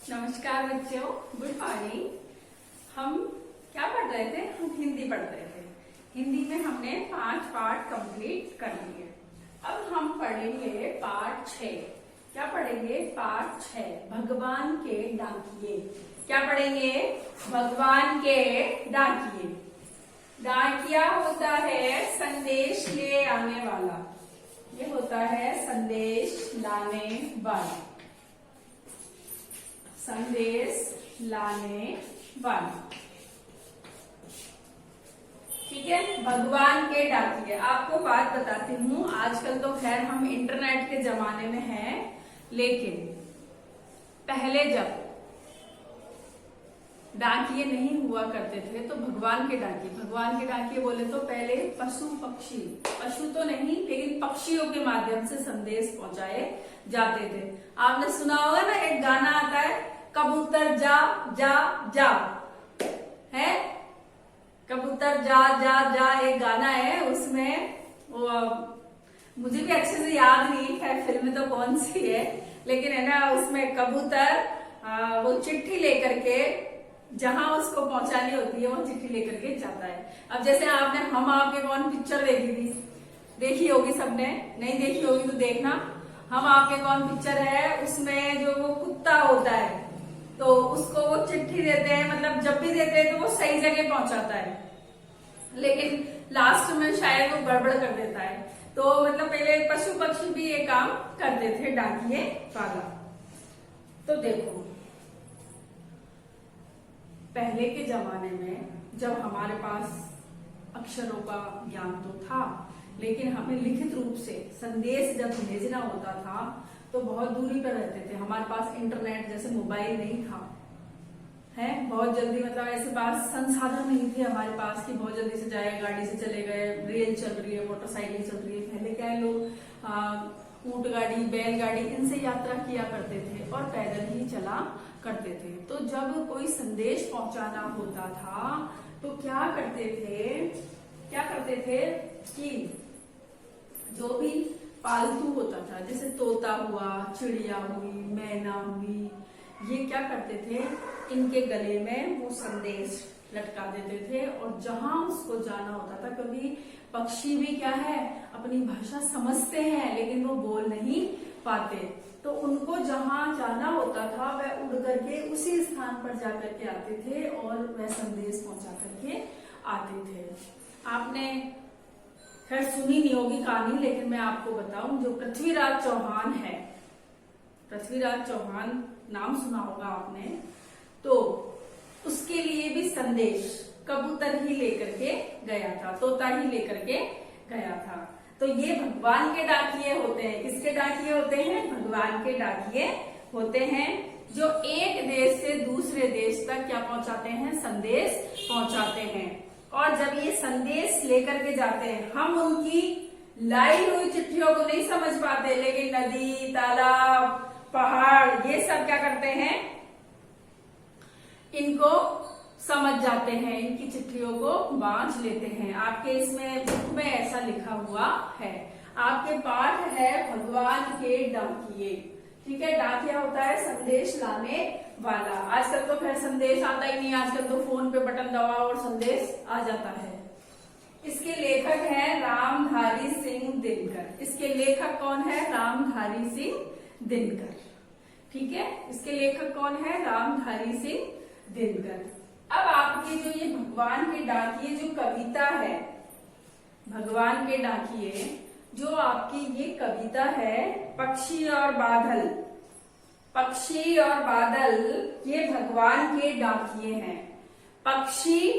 नमस्कार बच्चों, good morning. हम क्या पढ़ रहे थे? हम हिंदी पढ़ रहे थे। हिंदी में हमने 5 पार्ट कंप्लीट कर लिए। अब हम पढ़ेंगे पार्ट 6। क्या पढ़ेंगे? पार्ट 6, भगवान के डाकिये। क्या पढ़ेंगे? भगवान के डाकिये। डाकिया होता है संदेश ले आने वाला। ये होता है संदेश लाने वाला। संदेश लाने वाला, ठीक है। भगवान के डाकिये। आपको बात बताती हूँ, आजकल तो खैर हम इंटरनेट के जमाने में हैं, लेकिन पहले जब डाकिये नहीं हुआ करते थे तो भगवान के डाकिये बोले तो पहले पशु पक्षी, पशु तो नहीं लेकिन पक्षियों के माध्यम से संदेश पहुंचाए जाते थे। आपने सुना होगा ना, एक गाना आता है, कबूतर जा जा जा, है कबूतर जा जा जा, एक गाना है। उसमें वो मुझे भी अच्छे से याद नहीं है फिल्म तो कौन सी है, लेकिन है ना, उसमें कबूतर वो चिट्ठी लेकर के जहां उसको पहुंचानी होती है वो चिट्ठी लेकर के जाता है। अब जैसे आपने हम आपके कौन पिक्चर देखी थी, देखी होगी सबने, नहीं देखी होगी तो देखना। हम आपके कौन पिक्चर है, उसमें जो वो कुत्ता होता है तो उसको वो चिट्ठी देते हैं, मतलब जब भी देते हैं तो वो सही जगह पहुंचाता है, लेकिन लास्ट में शायद वो गड़बड़ कर देता है। तो मतलब पहले पशु पक्षी भी ये काम करते थे, डाकिये वाला। तो देखो, पहले के जमाने में जब हमारे पास अक्षरों का ज्ञान तो था, लेकिन हमें लिखित रूप से संदेश जब भेजना होता था तो बहुत दूरी पर रहते थे। हमारे पास इंटरनेट जैसे मोबाइल नहीं था, है बहुत जल्दी, मतलब ऐसे पास संसाधन नहीं थे हमारे पास कि बहुत जल्दी से जाए, गाड़ी से चले गए, रेल चल रही है, मोटरसाइकिल चल रही है। पहले क्या है, लोग ऊंट गाड़ी, बैलगाड़ी, इनसे यात्रा किया करते थे और पैदल ही चला करते थे। तो जब कोई संदेश पहुंचाना होता था तो क्या करते थे कि जो भी पालतू होता था, जैसे तोता हुआ, चिड़िया हुई, मैना हुई, ये क्या करते थे, इनके गले में वो संदेश लटका देते थे और जहां उसको जाना होता था, क्योंकि पक्षी भी क्या है, अपनी भाषा समझते हैं लेकिन वो बोल नहीं पाते, तो उनको जहां जाना होता था वह उड़ करके उसी स्थान पर जाकर के आते थे और वह संदेश पहुंचा करके आते थे। आपने खैर सुनी नहीं होगी कहानी, लेकिन मैं आपको बताऊं, जो पृथ्वीराज चौहान है, पृथ्वीराज चौहान नाम सुना होगा आपने, तो उसके लिए भी संदेश कबूतर ही लेकर के गया था, तोता ही लेकर के गया था। तो ये भगवान के डाकिये होते हैं। किसके डाकिये होते हैं? भगवान के डाकिये होते हैं, जो एक देश से दूसरे देश तक क्या पहुंचाते हैं? संदेश पहुंचाते हैं। और जब ये संदेश लेकर के जाते हैं, हम उनकी लाई हुई चिट्ठियों को नहीं समझ पाते, लेकिन नदी, तालाब, पहाड़, ये सब क्या करते हैं, इनको समझ जाते हैं, इनकी चिट्ठियों को बांच लेते हैं। आपके इसमें बुक में ऐसा लिखा हुआ है। आपके पाठ है भगवान के डाकिये, ठीक है। डाकिया होता है संदेश लाने वाला। आजकल तो खैर संदेश आता ही नहीं, आजकल तो फोन पे बटन दबाओ और संदेश आ जाता है। इसके लेखक हैं रामधारी सिंह दिनकर। इसके लेखक कौन है? रामधारी सिंह दिनकर, ठीक है। इसके लेखक कौन है? रामधारी सिंह दिनकर। अब आपके जो ये भगवान के डाकिये जो कविता है, भगवान के डाकिये जो आपकी ये कविता है, पक्षी और बादल, पक्षी और बादल, ये भगवान के डाकिये हैं। पक्षी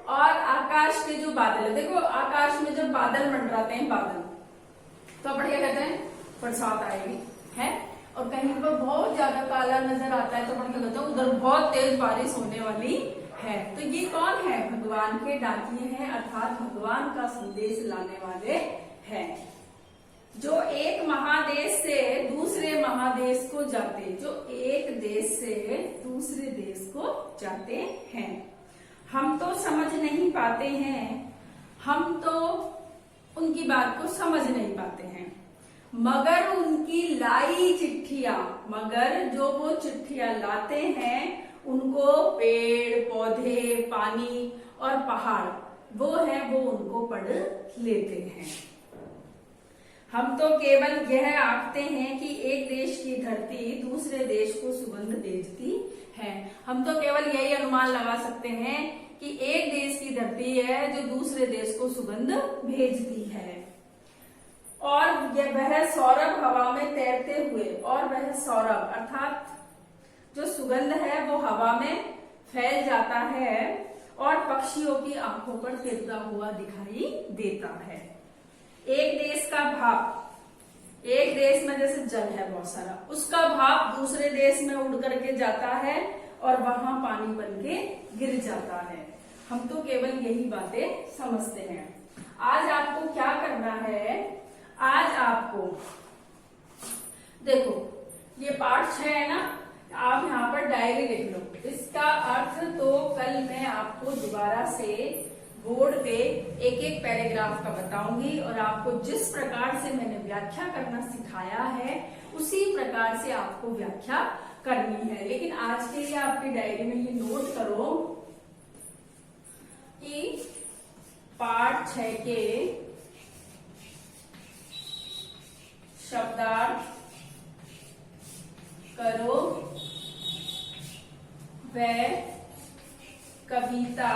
और आकाश के जो बादल है, देखो आकाश में जब बादल मंडराते हैं, बादल तो अपन क्या कहते हैं, बरसात आएगी, है। और कहीं पर बहुत ज्यादा काला नजर आता है तो अपन क्या कहते हैं, उधर बहुत तेज बारिश होने वाली है। तो ये कौन है? भगवान के डाकिये हैं, अर्थात भगवान का संदेश लाने वाले हैं, जो एक महादेश से दूसरे महादेश को जाते, जो एक देश से दूसरे देश को जाते हैं। हम तो समझ नहीं पाते हैं, हम तो उनकी बात को समझ नहीं पाते हैं, मगर उनकी लाई चिट्ठियां, मगर जो वो चिट्ठियां लाते हैं उनको पेड़ पौधे, पानी और पहाड़ वो उनको पढ़ लेते हैं। हम तो केवल यह आंकते हैं कि एक देश की धरती दूसरे देश को सुगंध भेजती है। हम तो केवल यही अनुमान लगा सकते हैं कि एक देश की धरती है जो दूसरे देश को सुगंध भेजती है। और वह सौरभ हवा में तैरते हुए, और वह सौरभ अर्थात जो सुगंध है वो हवा में फैल जाता है और पक्षियों की आंखों पर तिरता हुआ दिखाई देता है। एक देश का भाप, एक देश में जैसे जल है बहुत सारा, उसका भाप दूसरे देश में उड़ करके जाता है और वहां पानी बन के गिर जाता है। हम तो केवल यही बातें समझते हैं। आज आपको क्या करना है, आज आपको देखो ये पाठ 6 है ना, आप यहाँ पर डायरी लिख लो। इसका अर्थ तो कल मैं आपको दोबारा से बोर्ड पे एक एक पैराग्राफ का बताऊंगी और आपको जिस प्रकार से मैंने व्याख्या करना सिखाया है उसी प्रकार से आपको व्याख्या करनी है। लेकिन आज के लिए आपकी डायरी में ये नोट करो कि पाठ 6 के शब्दार्थ करो व कविता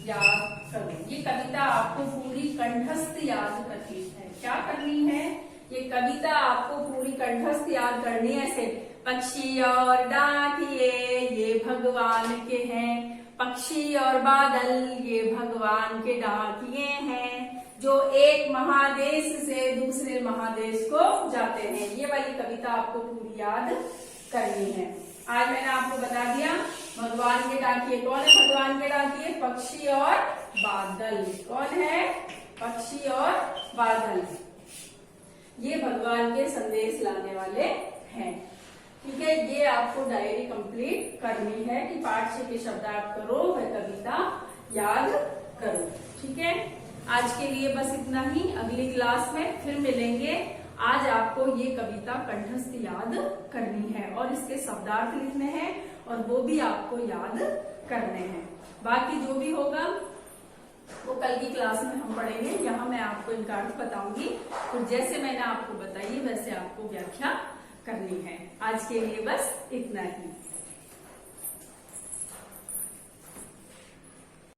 याद करो। ये कविता आपको पूरी कंठस्थ याद करनी है। क्या करनी है, ये कविता आपको पूरी कंठस्थ याद करनी है। ऐसे पक्षी और डाकिए ये भगवान के हैं, पक्षी और बादल ये भगवान के डाकिए हैं जो एक महादेश से दूसरे महादेश को जाते हैं। ये वाली कविता आपको पूरी याद करनी है। आज मैंने आपको बता दिया भगवान के डाकिए कौन है। भगवान के डाकिए पक्षी और बादल। कौन है, पक्षी और बादल। ये भगवान के संदेश लाने वाले हैं। ठीक है, ये आपको डायरी कंप्लीट करनी है कि पाठ 6 के शब्दार्थ करो वह कविता याद करो। ठीक है, आज के लिए बस इतना ही। अगली क्लास में फिर मिलेंगे। आज आपको ये कविता कंठस्थ याद करनी है और इसके शब्दार्थ लिखने हैं और वो भी आपको याद करने हैं। बाकी जो भी होगा वो कल की क्लास में हम पढ़ेंगे। यहाँ मैं आपको इनका अर्थ बताऊंगी, तो जैसे मैंने आपको बताई वैसे आपको व्याख्या करनी है। आज के लिए बस इतना ही।